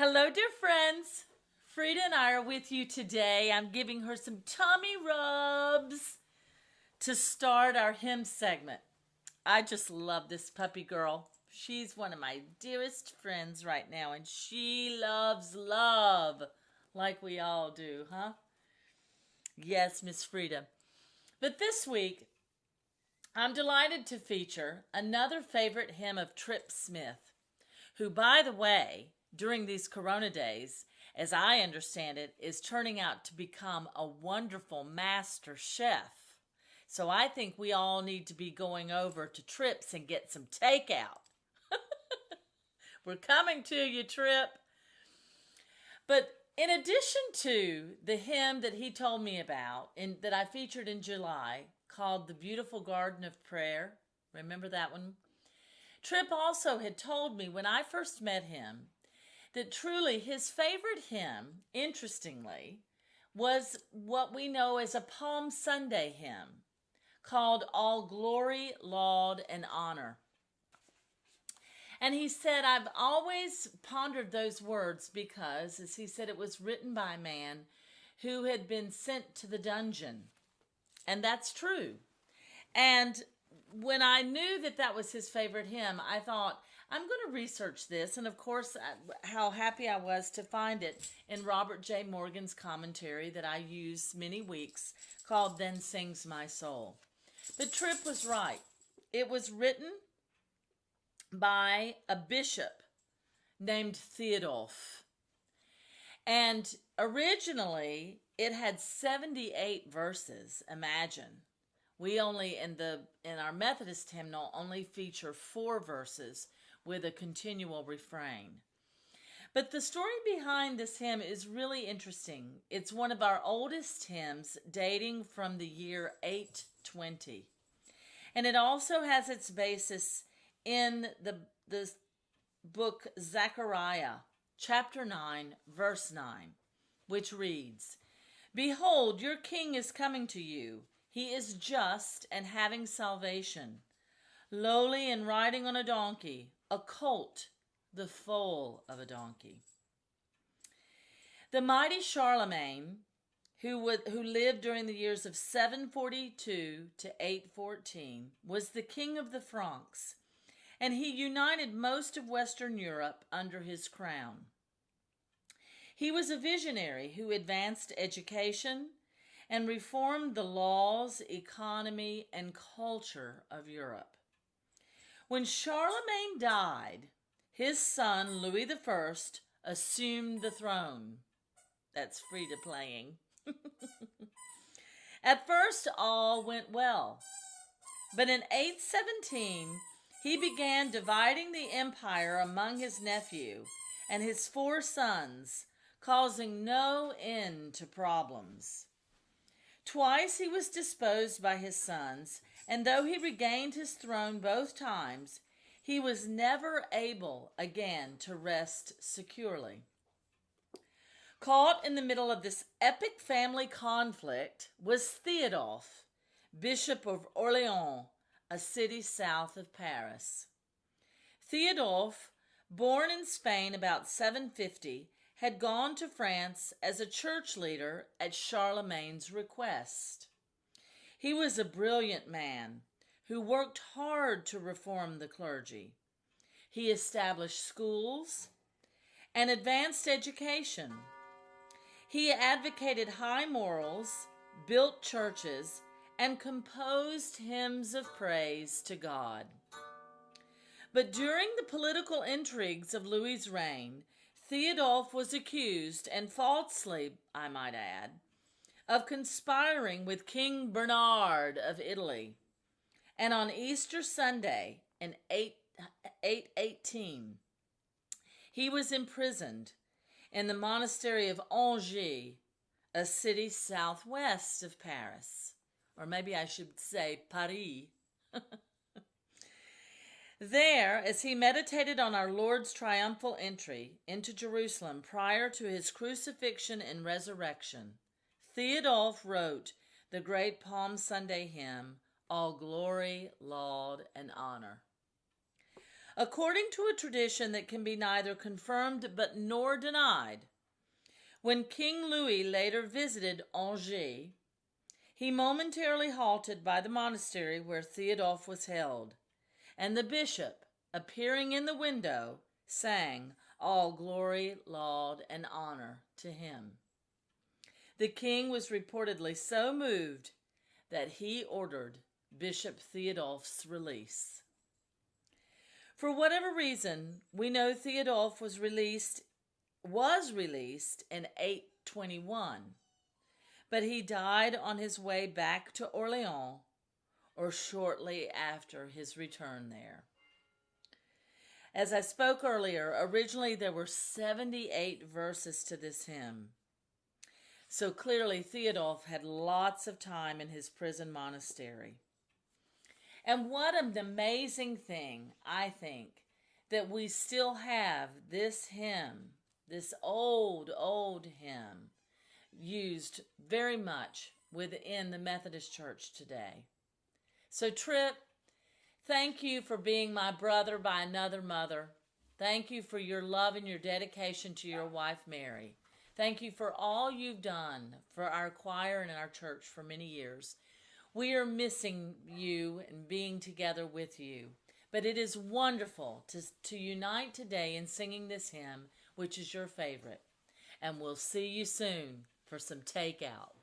Hello, dear friends. Frida and I are with you today. I'm giving her some tummy rubs to start our hymn segment. I just love this puppy girl. She's one of my dearest friends right now, and she loves love like we all do, huh? Yes, Miss Frida. But this week, I'm delighted to feature another favorite hymn of Trip Smith, who, by the way, during these Corona days, as I understand it, is turning out to become a wonderful master chef. So I think we all need to be going over to Trip's and get some takeout. We're coming to you, Trip. But in addition to the hymn that he told me about, that I featured in July, called The Beautiful Garden of Prayer, remember that one? Tripp also had told me when I first met him that truly his favorite hymn, interestingly, was what we know as a Palm Sunday hymn called All Glory, Laud, and Honor. And he said, I've always pondered those words because, as he said, it was written by a man who had been sent to the dungeon. And that's true. And when I knew that that was his favorite hymn, I thought, I'm going to research this. And of course, how happy I was to find it in Robert J. Morgan's commentary that I use many weeks called Then Sings My Soul. But Tripp was right. It was written by a bishop named Theodulf. And originally, it had 78 verses, imagine. We only, in our Methodist hymnal, only feature 4 verses with a continual refrain. But the story behind this hymn is really interesting. It's one of our oldest hymns, dating from the year 820. And it also has its basis in the book Zechariah, chapter 9, verse 9, which reads, Behold, your king is coming to you. He is just and having salvation, lowly and riding on a donkey, a colt, the foal of a donkey. The mighty Charlemagne, who lived during the years of 742 to 814, was the king of the Franks, and he united most of Western Europe under his crown. He was a visionary who advanced education and reformed the laws, economy, and culture of Europe. When Charlemagne died, his son, Louis I, assumed the throne. That's Frida playing. At first, all went well. But in 817, he began dividing the empire among his nephew and his 4 sons, causing no end to problems. Twice he was disposed by his sons, and though he regained his throne both times, he was never able again to rest securely. Caught in the middle of this epic family conflict was Theodulf, Bishop of Orleans, a city south of Paris. Theodulf, born in Spain about 750, had gone to France as a church leader at Charlemagne's request. He was a brilliant man who worked hard to reform the clergy. He established schools and advanced education. He advocated high morals, built churches, and composed hymns of praise to God. But during the political intrigues of Louis's reign, Theodulf was accused, and falsely, I might add, of conspiring with King Bernard of Italy. And on Easter Sunday in 818, he was imprisoned in the monastery of Angers, a city southwest of Paris. Or maybe I should say Paris. There, as he meditated on our Lord's triumphal entry into Jerusalem prior to his crucifixion and resurrection, Theodulf wrote the great Palm Sunday hymn, All Glory, Laud, and Honor. According to a tradition that can be neither confirmed but nor denied, when King Louis later visited Angers, he momentarily halted by the monastery where Theodulf was held, and the bishop, appearing in the window, sang, "All glory, laud, and honor to him." The king was reportedly so moved that he ordered Bishop Theodulf's release. For whatever reason, we know Theodulf was released in 821, but he died on his way back to Orleans or shortly after his return there. As I spoke earlier, originally there were 78 verses to this hymn. So clearly Theodulf had lots of time in his prison monastery. And what an amazing thing, I think, that we still have this hymn, this old hymn, used very much within the Methodist Church today. So Tripp, thank you for being my brother by another mother. Thank you for your love and your dedication to your wife, Mary. Thank you for all you've done for our choir and our church for many years. We are missing you and being together with you. But it is wonderful to unite today in singing this hymn, which is your favorite. And we'll see you soon for some takeout.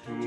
To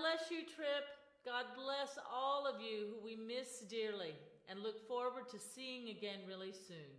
bless you, Trip. God bless all of you who we miss dearly and look forward to seeing again really soon.